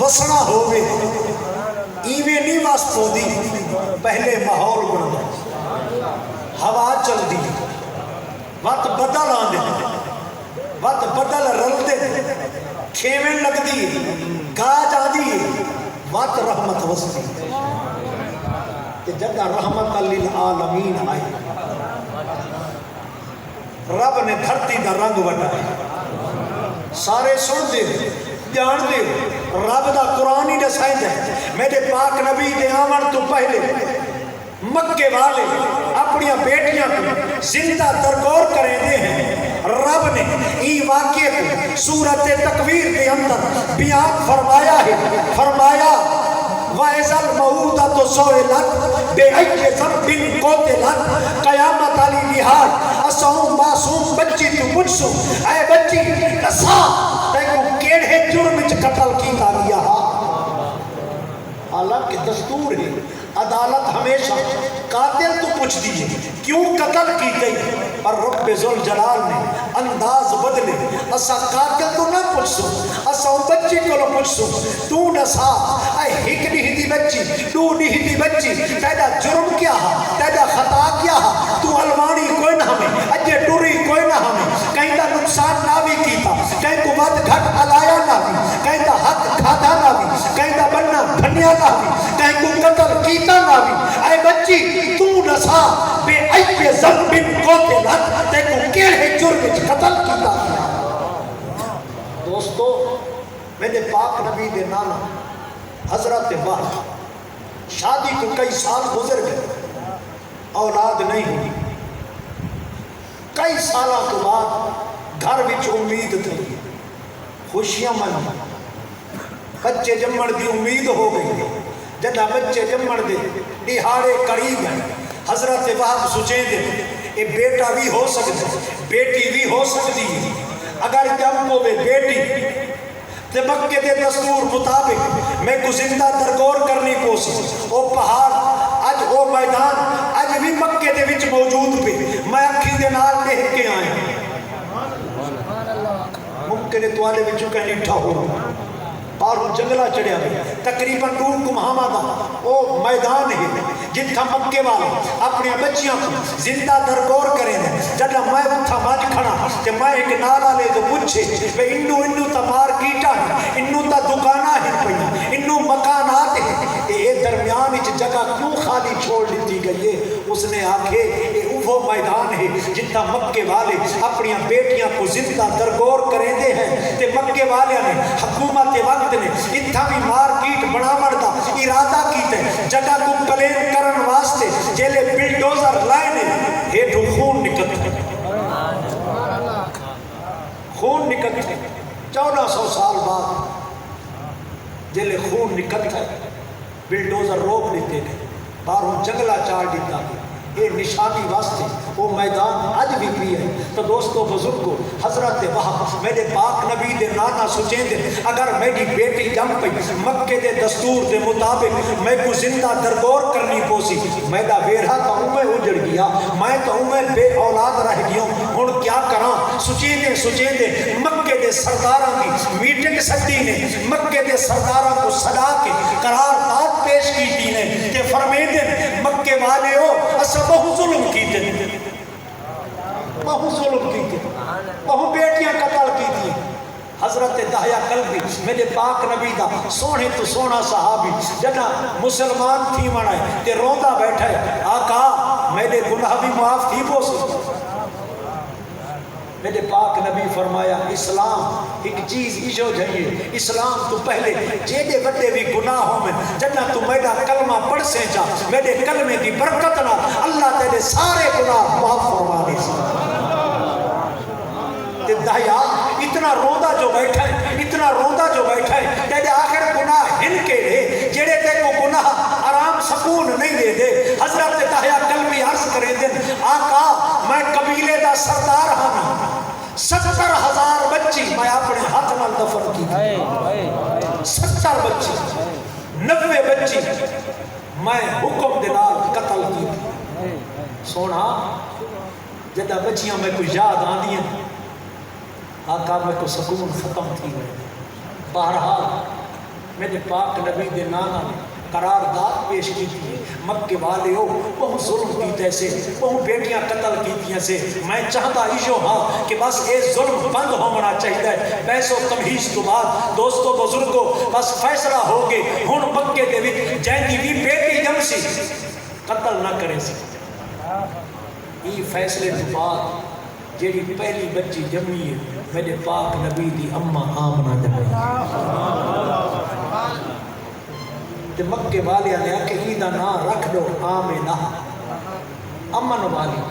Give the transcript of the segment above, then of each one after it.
وسنا ہوئے ایویں نہیں واسط ہو دی پہلے ماحول بنا ہوا چل دی وقت بدل آن دے وقت بدل رل دے کھیمیں لگ دی گاج آ دی وقت رحمت وسطی کہ جدہ رحمت للعالمین آئی رب نے دھرتی دا رنگ وٹائے سارے سن دے جان دے رب دا قرآن ہی دسائیں دے میرے پاک نبی دے آمن تو پہلے مکے والے اپنی بیٹیاں کو زندہ درگور کریں دے ہیں رب نے ای واقعے کو سورت تکویر کے اندر بیان فرمایا ہے فرمایا وَإِذَا الْمَوْءُودَةُ سُئِلَتْ بِأَيِّ ذَنبٍ قُتِلَتْ قیامت علی نہار اساؤں معصوم بچی تو پوچھو اے بچی نسا تیکو کیڑے جرم وچ قتل کیتا گیا حالانکہ دستور ہے عدالت ہمیشہ قاتل تو پوچھ دیئے کیوں قتل کی گئی پر رب ذوالجلال نے انداز بدلے اسا قاتل تو نہ پوچھ سو اسا بچی کو نہ پوچھ سو تو نہ سا اے ہک نہیں دی بچی تو نہیں دی بچی تیدا جرم کیا ہے تیدا خطا کیا ہے تو علمانی کوئی نہ ہمیں اجے ٹوری کوئی نہ ہمیں کہیں دا نقصان نہ بھی کیتا کہیں کو ود گھٹ علایا نہ بھی کہیں دا حق کھادا نہ بھی کہیں دا بننا بھنیا نہ بھی کہیں کو قتل کیتا نہ بھی اے بچی تو نہ سا بے ایے ذنب قتلت دیکھو کیڑے جرم وچ قتل کیتا دوستو میرے پاک نبی دے نانا حضرت واحد شادی کو کئی سال گزر گئے اولاد نہیں ہوئی کئی سالہ کے بعد گھر وچ امید تھی خوشیاں من بچے جمن دی امید ہو گئی جدہ بچے جمن دے دہاڑے قریب ہیں حضرت وہاب سوچیں دے اے بیٹا بھی ہو سکتا بیٹی بھی ہو سکتی اگر جب کو بے بیٹی تے مکے دے دستور مطابق میں کو زندہ درگور کرنی پوسی او پہاڑ اج او میدان اج بھی مکے دے وچ موجود پہ میں اکھی دے نال دیکھ کے آیا ممکن ہے تو آلے وچوں کہیں اٹھا ہو پاروں جنگلہ چڑھیا گیا تقریباً ڈون کمہاما دا او میدان ہے جتھا مکے والے اپنی بچیاں کو زندہ درگور کریں دیں جدہ میں اتھا ماج کھڑا کہ میں ایک نالا لے تو پوچھے کہ انو تا مارکیٹا ہے انو تا دکانہ ہے پہنا انو مکانات ہے اے درمیان اچ جگہ کیوں خالی چھوڑ لیتی گئی ہے اس نے آکھے اے وہ میدان ہے جتھا مکے والے اپنی بیٹیاں کو زندہ درگور کریں دے ہیں تے مکے والے نے حکومت وقت نے اتھا بھی مارکیٹ بنا مردہ ارادہ کیتے جگہ کو پلین کرن واسطے جیلے بلڈوزر لائنے ہیٹو خون نکلتے خون نکلتے 1400 سال بعد جیلے خون نکلتے بلڈوزر روک لیتے گئے باروں جنگلہ چار دیتا گئے یہ نشانی واسطے وہ میدان آج بھی بھی ہے تو دوستو بزرگو حضرت وہاں میرے پاک نبی دے نانا سوچیں دے اگر میری بیٹی جم پئی مکے دے دستور دے مطابق میں کو زندہ درگور کرنی پوسی میں دا ویرہ تا ہوں میں اجڑ گیا میں تا ہوں میں بے اولاد رہ گیا ہوں کیا کران سوچیں دے مکے دے سرداروں کی میٹنگ سکتی نے مکے دے سرداروں کو صدا کے قرارداد پیش کی تھی نے کہ فرمائیں دے مکے والے ہو اصلا بہت ظلم کی تھی بہت ظلم کی تھی بہت بیٹیاں قتل کی تھی حضرت دہیا قلبی میرے پاک نبی دا سونے تو سونا صحابی جنا مسلمان تھی منائے تے روندہ بیٹھا ہے آقا میرے گناہ بھی معاف تھی بوسو میرے پاک نبی فرمایا اسلام ایک چیز ایشو جائیے اسلام تو پہلے جیدے بڑے بھی گناہوں میں جنہ تو میرا کلمہ پڑھ سے جا میرے کلمے کی برکت نہ اللہ تیرے سارے گناہ معاف فرما دے تے دہیا اتنا روندہ جو بیٹھا ہے اتنا روندہ جو بیٹھا ہے تیرے آخر گناہ ہن کے لے جیڑے تے کو گناہ آرام سکون نہیں دے دے حضرت دہیا قلبی عرض کریں دن آقا میں قبیلے دا سردار ہوں 70,000 بچی میں اپنے ہاتھ نال دفن کی 70 بچی 90 بچی میں حکم دلال قتل کی سونا جدہ بچیاں میں کوئی یاد آنی ہیں آقا میں کو سکون ختم تھی بہرحال میرے پاک نبی دے نانا نے قرارداد پیش کی تھی مکے والے ہو بہت ظلم کیتے سے بہت بیٹیاں قتل کیتیاں سے میں چاہتا ایشو ہاں کہ بس اے ظلم بند ہونا چاہیے بحث و تمہیز تو بعد دوستو بزرگو بس فیصلہ ہو گئے ہن مکے دے وچ جیندی بھی بیٹی جم سی قتل نہ کرے سی یہ فیصلے تو بعد جیڑی پہلی بچی جمی ہے میرے پاک نبی دی اماں آمنہ جمی تے مکے والے نے کہ ایدہ نام رکھ دو آمنہ امن والی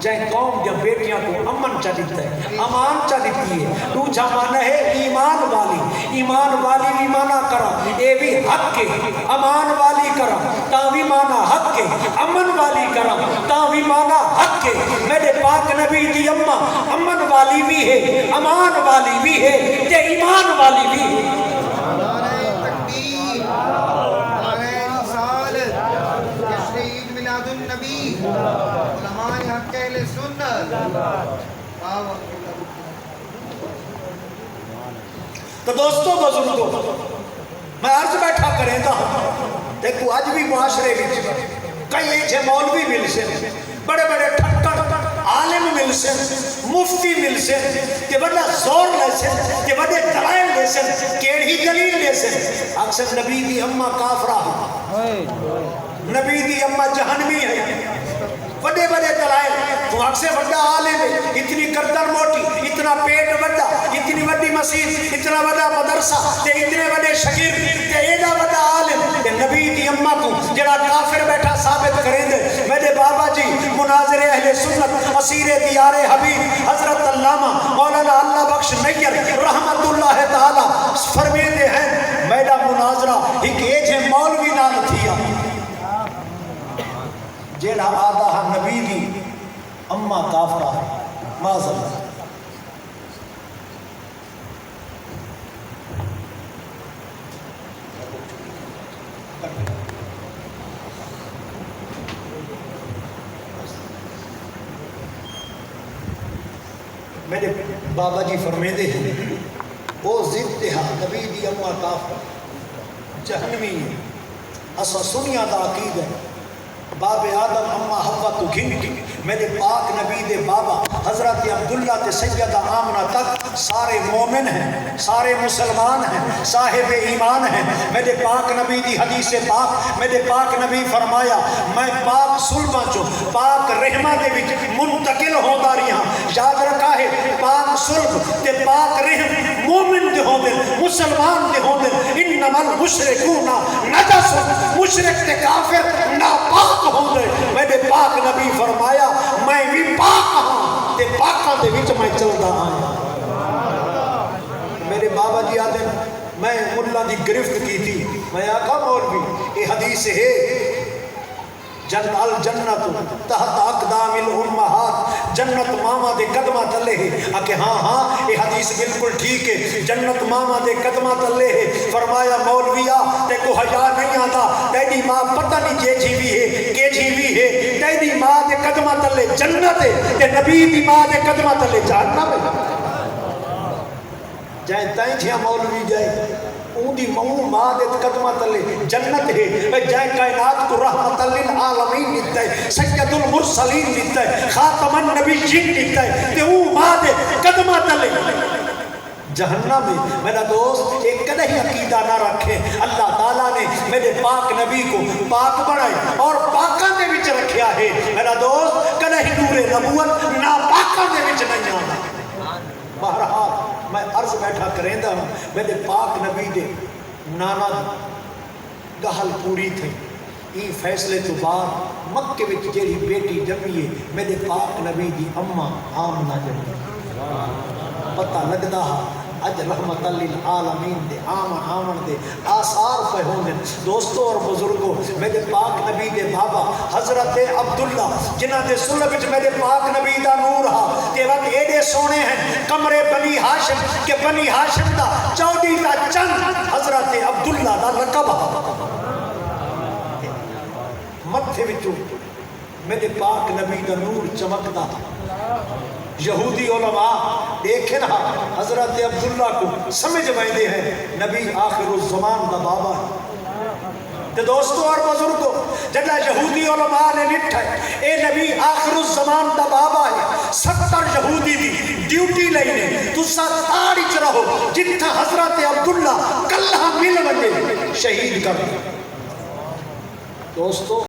جائیں قوم یا بیٹیاں کو امن چا دیتا ہے امان چا دیتی ہے دوجہ معنی ہے ایمان والی بھی معنی کرا اے بھی حق کے امان والی کرا تاوی معنی حق کے امن والی کرا تاوی معنی حق کے میرے پاک نبی دی اماں امن والی بھی ہے امان والی بھی ہے تے ایمان والی بھی ہے تو دوستو بزرگو میں عرض بیٹھا کریں گا دیکھو آج بھی معاشرے وچ کئی ایچے مولوی مل سے بڑے بڑے ٹھٹر عالم مل سے مفتی مل سے کہ بڑا زور لے سے کہ بڑے دلائل لے سے کیڑی دلیل لے سے اکثر نبی دی اماں کافرہ نبی دی اماں جہنمی ہے بڑے بڑے دلائل تو حق سے بڑا عالم ہے اتنی گردن موٹی اتنا پیٹ بڑا اتنی بڑی مسجد اتنا بڑا مدرسہ تے اتنے بڑے شگیر تے ایڈا بڑا عالم تے نبی دی اماں کو جڑا کافر بیٹھا ثابت کریں دے میرے بابا جی مناظر اہل سنت اسیر دیار حبیب حضرت علامہ مولانا اللہ بخش نیر رحمت اللہ تعالی فرمیندے ہیں میرا مناظرہ ایک ایجے مولوی نال تھیا جیڑا آدھا نبی دی اماں کافرہ معذر میرے بابا جی فرمیدے ہیں وہ ضد تہا نبی دی اماں کافرہ جہنمی ہے اسا سنیا دا عقید ہے باب آدم اماں حوا تو گھن کی میرے پاک نبی دے بابا حضرت عبداللہ تے سیدہ آمنہ تک سارے مومن ہیں سارے مسلمان ہیں صاحب ایمان ہیں میرے پاک نبی دی حدیث پاک میرے پاک نبی فرمایا میں پاک سلمہ چو پاک رحمہ دے وچ منتقل ہو داری ہاں یاد رکھا ہے پاک سلم تے پاک رحم مومن دے ہوں دے مسلمان دے ہوں دے انما المشرکون نجس مشرک تے کافر ناپاک ہوں دے میرے پاک نبی فرمایا میں بھی پاک ہوں تے پاکاں دے وچ میں چلدا ہاں میرے بابا جی آدھے میں اللہ دی گرفت کی تھی میں آقا مولوی یہ حدیث ہے الجنت تحت اقدام الامہات جنت ماما دے قدمہ تلے ہے کہ ہاں ہاں یہ حدیث بالکل ٹھیک ہے جنت ماما دے قدمہ تلے ہے فرمایا مولویا تے کو حیا نہیں آتا تیری ماں پتہ نہیں جے جیوی ہے کہ جیوی ہے تیری ماں دے قدمہ تلے جنت ہے تے نبی دی ماں دے قدمہ تلے جہنم ہے جائیں تائیں چھیا مولوی جائے اون دی ماں دے قدمہ تلے جنت ہے جائیں کائنات کو رحمت للعالمین دیتا ہے سید المرسلین دیتا ہے خاتم النبیین دیتا ہے تے اون ماں دے قدمہ تلے جہنم میں میرا دوست ایک کدہ ہی عقیدہ نہ رکھے اللہ تعالیٰ نے میرے پاک نبی کو پاک بڑھائے اور پاکاں دے وچ رکھیا ہے میرا دوست کدہ ہی نور نبوت نا پاکاں دے وچ نہیں آنا بہرحال میں عرض بیٹھا کریں دا ہوں میرے پاک نبی دے نانا گہل پوری تھے یہ فیصلے تو بعد مکے وچ جیڑی بیٹی جمی ہے میرے پاک نبی دی اماں آمنہ جمی پتہ لگدا اج رحمت للعالمین دے آمن دے آثار پہ ہونے دوستوں اور بزرگوں میرے پاک نبی دے بابا حضرت عبداللہ جنہ دے سلب وچ میرے پاک نبی دا نور ہا کہ وقت ایڈے سونے ہیں کمرے بنی ہاشم کہ بنی ہاشم دا چودی دا چند حضرت عبداللہ دا لقب متھے وچوں میرے پاک نبی دا نور چمکدا یہودی علماء دیکھیں نا حضرت عبداللہ کو سمجھ بائندے ہیں نبی آخر الزمان دا بابا ہے تے دوستو اور بزرگو جڑا یہودی علماء نے لٹھا ہے اے نبی آخر الزمان دا بابا ہے 70 یہودی دی ڈیوٹی لینے تسا تاڑی چ رہو جتھا حضرت عبداللہ کلہ مل بنے شہید کر دوستو